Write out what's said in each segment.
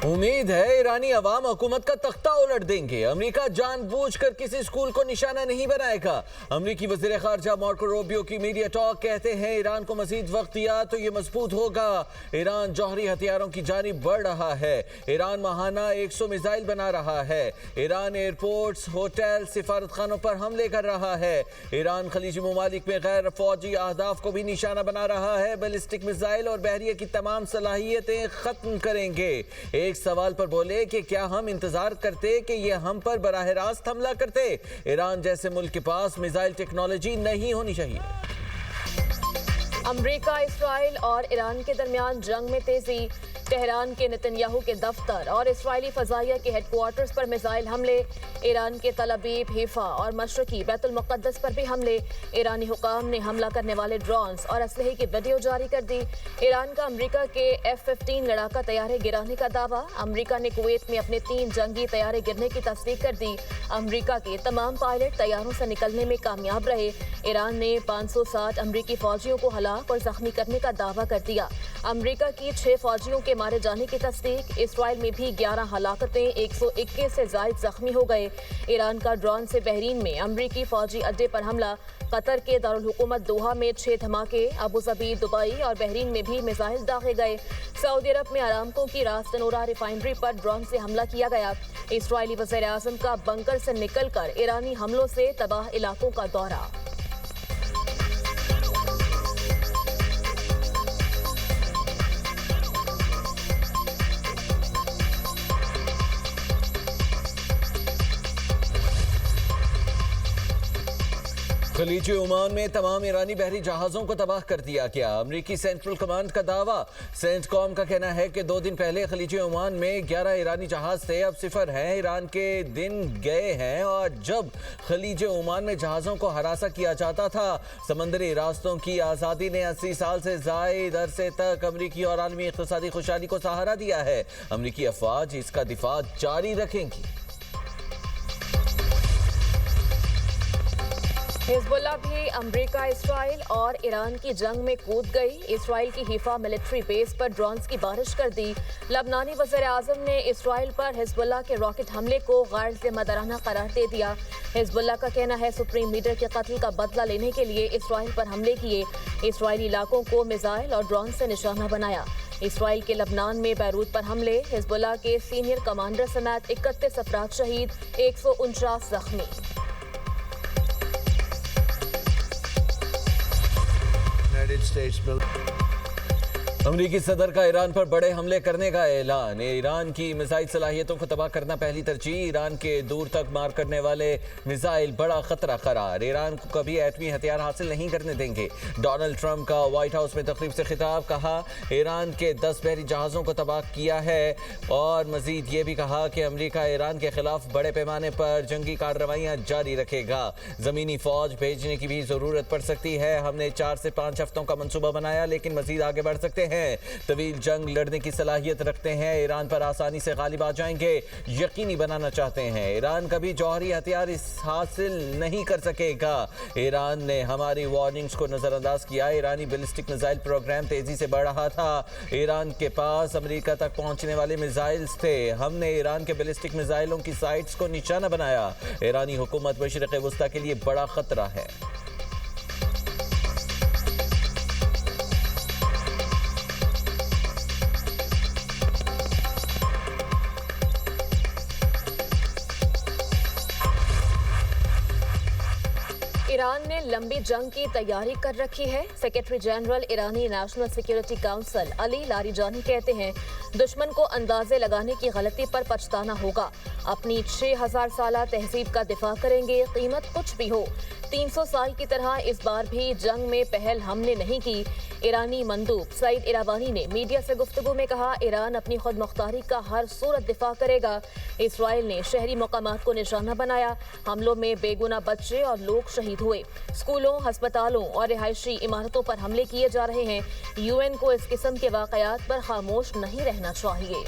उम्मीद है ईरानी अवाम हुकूमत का तख्ता उलट देंगे। अमेरिका जानबूझकर किसी स्कूल को निशाना नहीं बनाएगा। अमेरिकी वज़ीर ख़ारजा मार्को रूबियो की मीडिया टॉक कहते हैं ईरान को मज़ीद वक्त दिया तो ये मजबूत होगा। ईरान जौहरी हथियारों की जानिब बढ़ रहा है। ईरान माहाना 100 मिसाइल बना रहा है। ईरान एयरपोर्ट्स, होटल, सिफारतखानों पर हमले कर रहा है। ईरान खलीजी ममालिक में गैर फौजी अहदाफ को भी निशाना बना रहा है। बैलिस्टिक मिसाइल और बहरिया की तमाम सलाहियतें ख़त्म करेंगे। एक सवाल पर बोले कि क्या हम इंतजार करते कि ये हम पर बराह रास्त हमला करते। ईरान जैसे मुल्क के पास मिसाइल टेक्नोलॉजी नहीं होनी चाहिए। अमेरिका, इस्राइल और ईरान के दरमियान जंग में तेजी। तेहरान के नेतन्याहू के दफ्तर और इस्राइली फजाइया के हेडक्वार्टर्स पर मिसाइल हमले। ईरान के तल अबीब, हिफा और मशरकी बैतुल मुक़द्दस पर भी हमले। ईरानी हुकाम ने हमला करने वाले ड्रोन्स और असलहे की वीडियो जारी कर दी। ईरान का अमेरिका के F-15 लड़ाका तैयारे गिराने का दावा। अमेरिका ने कुवैत में अपने 3 जंगी तैयारे गिरने की तस्दीक कर दी। अमेरिका के तमाम पायलट तैयारों से निकलने में कामयाब रहे। ईरान ने 560 अमेरिकी फौजियों को हलाक और जख्मी करने का दावा कर दिया। अमेरिका की 6 फौजियों के मारे जाने की तस्दीक। इसराइल में भी 11 हलाकतें, 121 से जायद जख्मी हो गए। ईरान का ड्रोन से बहरीन में अमरीकी फौजी अड्डे पर हमला। कतर के दारुल हुकूमत दोहा में 6 धमाके। अबू धाबी, दुबई और बहरीन में भी मिसाइल दागे गए। सऊदी अरब में अरामको की रास तनूरा रिफाइनरी पर ड्रोन से हमला किया गया। इसराइली वज़ीर आज़म का बंकर से निकलकर ईरानी हमलों से तबाह इलाकों का दौरा। खलीजी ओमान में तमाम ईरानी बहरी जहाज़ों को तबाह कर दिया गया। अमरीकी सेंट्रल कमांड का दावा। सेंटकॉम का कहना है कि 2 दिन पहले खलीजी ओमान में 11 ईरानी जहाज़ थे, अब 0 हैं। ईरान के दिन गए हैं और जब खलीजी ओमान में जहाज़ों को हरासा किया जाता था। समंदरी रास्तों की आज़ादी ने 80 साल से ज़ायद अरसे तक अमरीकी और आलमी इक़्तिसादी खुशहाली को सहारा दिया है। अमरीकी अफ़वाज इसका दिफा जारी रखेंगी। हिजबुल्लाह भी अमेरिका, इसराइल और ईरान की जंग में कूद गई। इसराइल की हिफा मिलिट्री बेस पर ड्रोन्स की बारिश कर दी। लबनानी वज़ीर आज़म ने इसराइल पर हिजबुल्लाह के रॉकेट हमले को गैर ज़िम्मेदाराना करार दे दिया। हिजबुल्लाह का कहना है सुप्रीम लीडर के कत्ल का बदला लेने के लिए इसराइल पर हमले किए। इसराइली इलाकों को मिसाइल और ड्रोन से निशाना बनाया। इसराइल के लबनान में बैरूत पर हमले। हिजबुल्लाह के सीनियर कमांडर समेत 31 अफराद शहीद, 149 जख्मी। अमरीकी सदर का ईरान पर बड़े हमले करने का ऐलान। ईरान की मिसाइल सलाहियतों को तबाह करना पहली तरजीह। ईरान के दूर तक मार करने वाले मिसाइल बड़ा खतरा करार। ईरान को कभी एटमी हथियार हासिल नहीं करने देंगे। डोनाल्ड ट्रंप का व्हाइट हाउस में तकरीब से खिताब। कहा ईरान के 10 बहरी जहाज़ों को तबाह किया है और मजीद ये भी कहा कि अमरीका ईरान के खिलाफ बड़े पैमाने पर जंगी कार्रवाइयाँ जारी रखेगा। ज़मीनी फौज भेजने की भी ज़रूरत पड़ सकती है। हमने 4 से 5 हफ्तों का मनसूबा बनाया लेकिन मजीद आगे बढ़ सकते हैं। तवील जंग लड़ने की सलाहियत रखते हैं। ईरान पर आसानी से गालिब आ जाएंगे, यकीनी बनाना चाहते हैं। ईरान कभी जौहरी हथियार हासिल नहीं कर सकेगा। ईरान ने हमारी वार्निंग्स को नजरअंदाज किया। ईरानी बैलिस्टिक मिसाइल प्रोग्राम तेजी से बढ़ रहा था। ईरान के पास अमेरिका तक पहुंचने वाले मिसाइल्स थे। हमने ईरान के बैलिस्टिक मिसाइलों की साइट्स को निशाना बनाया। ईरानी हुकूमत मशरिक़ वस्ता के लिए बड़ा खतरा है। ईरान ने लंबी जंग की तैयारी कर रखी है। सेक्रेटरी जनरल ईरानी national security council Ali Larijani कहते हैं दुश्मन को अंदाजे लगाने की गलती पर पछताना होगा। अपनी 6000 साला तहजीब का दिफा करेंगे, कीमत कुछ भी हो। 300 साल की तरह इस बार भी जंग में पहल हमने नहीं की। ईरानी मंदूब सईद इरावानी ने मीडिया से गुफ्तगू में कहा ईरान अपनी खुद मुख्तारी का हर सूरत दिफा करेगा। इसराइल ने शहरी मकामात को निशाना बनाया। हमलों में बेगुना बच्चे और लोग शहीद हुए। स्कूलों, अस्पतालों और रिहायशी इमारतों पर हमले किए जा रहे हैं। UN को इस किस्म के वाकयात पर खामोश नहीं रहना चाहिए।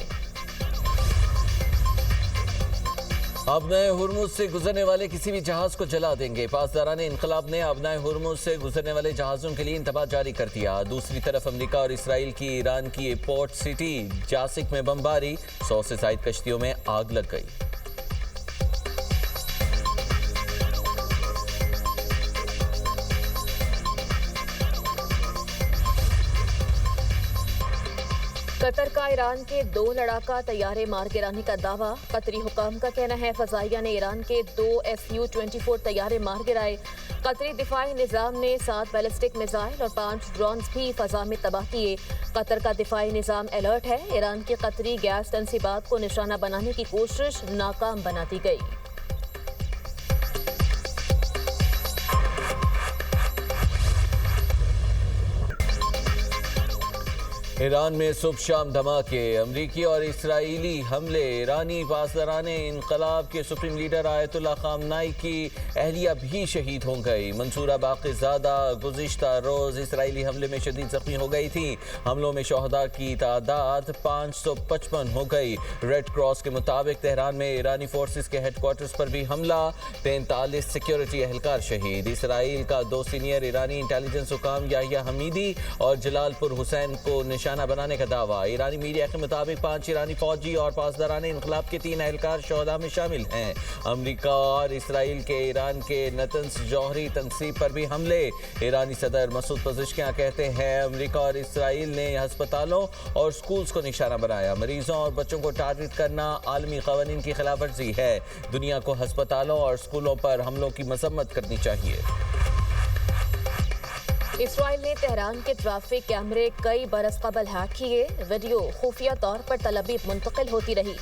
आबनाए हुर्मुज से गुजरने वाले किसी भी जहाज को जला देंगे। पासदारान इनकलाब ने आबनाए हुर्मुज से गुजरने वाले जहाजों के लिए इंतबाह जारी कर दिया। दूसरी तरफ अमेरिका और इसराइल की ईरान की पोर्ट सिटी जासिक में बमबारी, 100 से ज्यादा कश्तियों में आग लग गई। कतर का ईरान के 2 लड़ाका तैयारे मार गिराने का दावा। कतरी हुकाम का कहना है फजाइया ने ईरान के 2 Su-24 तैयारे मार गिराए। कतरी दिफाई निज़ाम ने 7 बैलिस्टिक मिसाइल और 5 ड्रोन्स भी फजा में तबाह किए। कतर का दिफाई निज़ाम अलर्ट है। ईरान की कतरी गैस तंसीबात को निशाना बनाने की कोशिश नाकाम बना दी गई। ईरान में सुबह शाम धमाके, अमरीकी और इसराइली हमले। ईरानी पासदाराने इनकलाब के सुप्रीम लीडर आयतुल्लाह खामनाई की अहलिया भी शहीद हो गई। मंसूरा बाक़ीज़ादा गुज़िश्ता रोज़ इसराइली हमले में शदीद ज़ख्मी हो गई थी। हमलों में शहदा की तादाद 555 हो गई। रेड क्रॉस के मुताबिक तेहरान में ईरानी फोर्सेस के हेडक्वार्टर्स पर भी हमला, 43 सिक्योरिटी एहलकार शहीद। इसराइल का 2 सीनियर ईरानी इंटेलिजेंस हुकाम याहिया हमीदी और जलालपुर हुसैन को निशाना बनाने का दावा। ईरानी मीडिया के मुताबिक 5 ईरानी फौजी और पासदारान इनकलाब के 3 एहलकार शहदा में शामिल हैं। अमरीका और इसराइल के ईरान के नतन्स जौहरी तंसीब पर भी हमले। ईरानी सदर मसूद पज़ेश्कियां कहते हैं अमरीका और इसराइल ने अस्पतालों और स्कूल्स को निशाना बनाया। मरीजों और बच्चों को टारगेट करना आलमी क़वानीन की खिलाफ वर्जी है। दुनिया को अस्पतालों और स्कूलों पर हमलों की मजम्मत करनी चाहिए। इसराइल ने तेहरान के ट्रैफिक कैमरे कई बरस कबल हैक किए। वीडियो खुफिया तौर पर तलबीब मुंतकिल होती रही।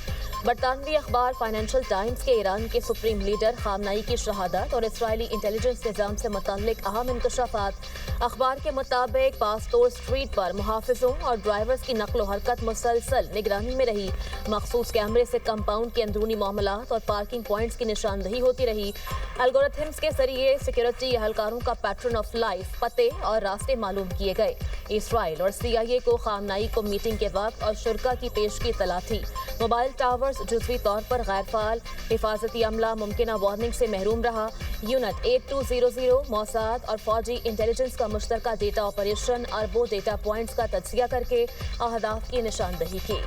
बरतानवी अखबार फाइनेंशियल टाइम्स के ईरान के सुप्रीम लीडर खामनाई की शहादत और इसराइली इंटेलिजेंस निज़ाम से मुतल्लिक अहम इंकशाफात। अखबार के मुताबिक पास्तोर स्ट्रीट पर मुहाफिजों और ड्राइवर्स की नकलो हरकत मुसलसल निगरानी में रही। मखसूस कैमरे से कंपाउंड के अंदरूनी मामलात और पार्किंग पॉइंट्स की निशानदही होती रही। एल्गोरिथम्स के जरिए सिक्योरिटी एहलकारों का पैटर्न ऑफ लाइफ, पते और रास्ते मालूम किए गए। इसराइल और CIA को खामनाई को मीटिंग के वक्त और शुरा की पेशगी तला थी। मोबाइल टावर्स जुज़वी तौर पर गैर फाल, हिफाजती अमला मुमकिना वार्निंग से महरूम रहा। यूनिट 8200 मौसाद और फौजी इंटेलिजेंस का मुश्तरका डेटा ऑपरेशन अरबों डेटा पॉइंट्स का तज्जिया करके अहदाफ की निशानदही की।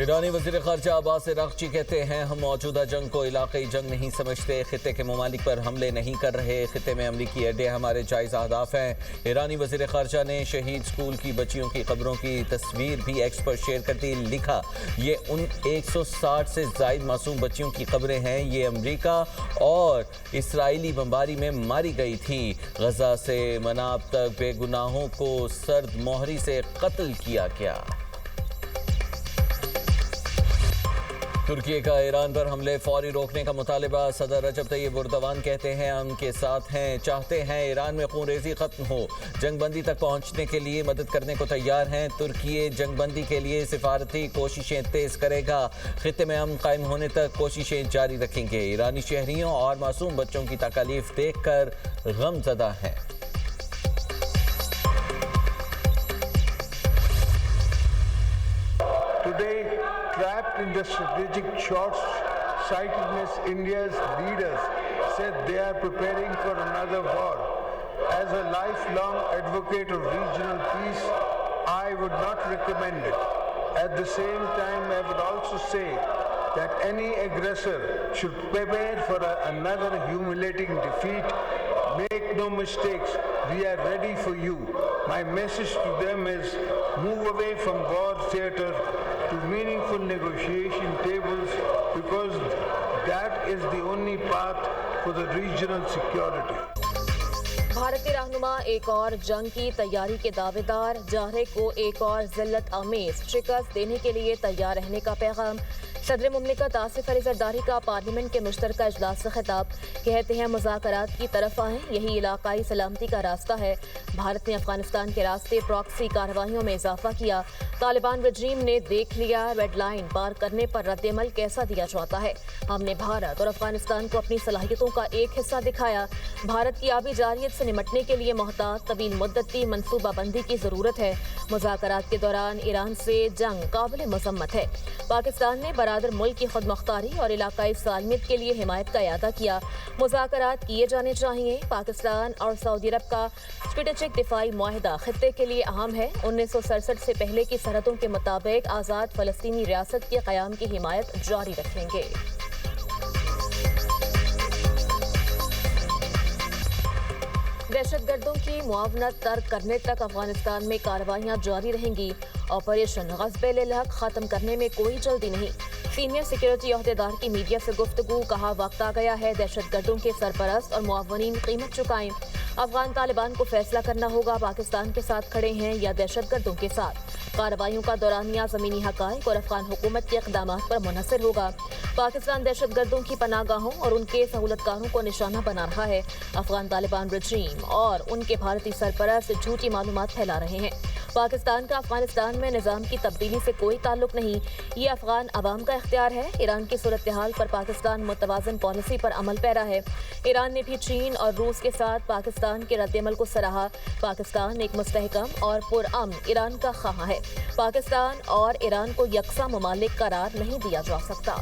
ईरानी वज़ीर ख़ारजा अब्बास अराग़ची कहते हैं हम मौजूदा जंग को इलाक़ाई जंग नहीं समझते, खित्ते के ममालिक पर हमले नहीं कर रहे। खित्ते में अमरीकी अड्डे हमारे जायज़ अहदाफ हैं। ईरानी वज़ीर ख़ारजा ने शहीद स्कूल की बच्चियों की क़ब्रों की तस्वीर भी एक्स पर शेयर कर दी। लिखा ये उन 160 से ज़ायद मासूम बच्चियों की क़ब्रें हैं। ये अमरीका और इसराइली बमबारी में मारी गई थी। गज़ा से मनाब तक बेगुनाहों को सर्द मोहरी से कत्ल किया गया। तुर्की का ईरान पर हमले फौरी रोकने का मुतालबा। सदर रजब तैयब एर्दोगान कहते हैं हम के साथ हैं, चाहते हैं ईरान में खूनरेज़ी ख़त्म हो, जंगबंदी तक पहुंचने के लिए मदद करने को तैयार हैं। तुर्की जंगबंदी के लिए सिफारती कोशिशें तेज़ करेगा। खित्ते में अमन कायम होने तक कोशिशें जारी रखेंगे। ईरानी शहरियों और मासूम बच्चों की तकलीफ देख कर गमज़दा हैं। Trapped in the strategic short-sightedness, India's leaders said they are preparing for another war. As a lifelong advocate of regional peace, I would not recommend it. At the same time, I would also say that any aggressor should prepare for another humiliating defeat. Make no mistakes, we are ready for you. My message to them is move away from war theater to meaningful negotiation tables, because that is the only path for the regional security. भारतीय रहनुमा एक और जंग की तैयारी के दावेदार। जारहे को एक और जिल्लत आमेज शिकस्त देने के लिए तैयार रहने का पैगाम। सदर मुमलिकत आसिफ अली जरदारी का पार्लियामेंट के मुश्तरका इजलास से खिताब। कहते हैं मुज़ाकरात की तरफ आएं, यही इलाकाई सलामती का रास्ता है। भारत ने अफगानिस्तान के रास्ते प्रॉक्सी कार्रवाइयों में इजाफा किया। तालिबान रजीम ने देख लिया रेड लाइन पार करने पर रद्देमल कैसा दिया जाता है। हमने भारत और अफगानिस्तान को अपनी सलाहियतों का एक हिस्सा दिखाया। भारत की आबी जारियत से निमटने के लिए मोहतात तवील मुद्दती मनसूबाबंदी की जरूरत है। मुज़ाकरात के दौरान ईरान से जंग काबिल मजम्मत है। पाकिस्तान ने बरादर मुल्क की खुदमुख्तारी और इलाकाई सालमियत के लिए हिमायत का इरादा किया। मुज़ाकरात किए जाने चाहिए। पाकिस्तान और सऊदी अरब का स्ट्रेटेजिक दिफाई मुआहिदा खित्ते के लिए अहम है। 1967 से पहले की सरहदों के मुताबिक आज़ाद फ़लस्तीनी रियासत के क़याम की हिमायत जारी रखेंगे। दहशतगर्दों की मुआवनत तर्क करने तक अफगानिस्तान में कार्रवाइयां जारी रहेंगी। ऑपरेशन ग़ज़ब-ए-हक़ ख़त्म करने में कोई जल्दी नहीं। सीनियर सिक्योरिटी अहदेदार की मीडिया से गुफ्तगू। कहा वक्त आ गया है दहशतगर्दों के सरपरस्त और मुआवनीन कीमत चुकाएं। अफगान तालिबान को फैसला करना होगा पाकिस्तान के साथ खड़े हैं या दहशतगर्दों के साथ। कार्रवाइयों का दौरानिया ज़मीनी हक़ाइक़ और अफगान हुकूमत के इक़दामात पर मुनहसर होगा। पाकिस्तान दहशतगर्दों की पनाहगाहों और उनके सहूलतकारों को निशाना बना रहा है। अफगान तालिबान रजीम और उनके भारतीय सरपरस्त झूठी मालूमात फैला रहे हैं। पाकिस्तान का अफगानिस्तान में निज़ाम की तब्दीली से कोई ताल्लुक नहीं, ये अफगान अवाम का इख्तियार है। ईरान की सूरत हाल पर पाकिस्तान मुतवाज़न पॉलिसी पर अमल पैरा है। ईरान ने भी चीन और रूस के साथ पाकिस्तान के रद्देमल को सराहा। पाकिस्तान एक मुस्तहकम और पुरअमन ईरान का ख़्वाह है। पाकिस्तान और ईरान को यकसा ममालिक करार नहीं दिया जा सकता।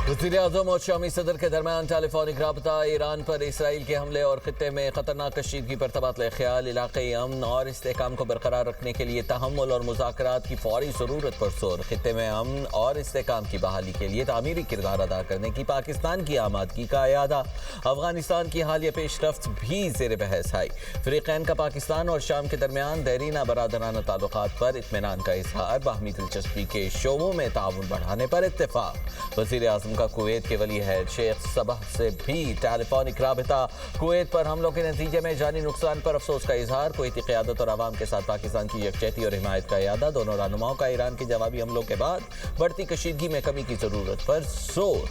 वज़ीर-ए-आज़म और शामी सदर के दरमियान टेलीफोनिक राबता। ईरान पर इसराइल के हमले और खित्ते में खतरनाक कशीदगी पर तबादला ख्याल। इलाक़ाई अमन और इस्तेहकाम को बरकरार रखने के लिए तहम्मुल और मुज़ाकरात की फौरी ज़रूरत पर जोर। खित्ते में अमन और इस्तेहकाम की बहाली के लिए तामीरी किरदार अदा करने की पाकिस्तान की आमादगी का इरादा। अफगानिस्तान की हालिया पेशरफ्त भी ज़ेर बहस आई। फ़रीक़ैन का पाकिस्तान और शाम के दरमियान देरीना बरादराना ताल्लुकात पर इत्मीनान का इज़हार। बाहमी दिलचस्पी के शोबों में ताउन बढ़ाने पर इत्तेफाक। वज़ीर-ए-आज़म का कुवैत के वली है शेख सबह से भी टेलीफोनिक राबिता। कुवैत पर हमलों के नतीजे में जानी नुकसान पर अफसोस का इजहार। कुवैती क़यादत और आवाम के साथ पाकिस्तान की यकजहती और हिमायत का इरादा। दोनों रहनुमाओं का ईरान के जवाबी हमलों के बाद बढ़ती कशीदगी में कमी की जरूरत पर जोर।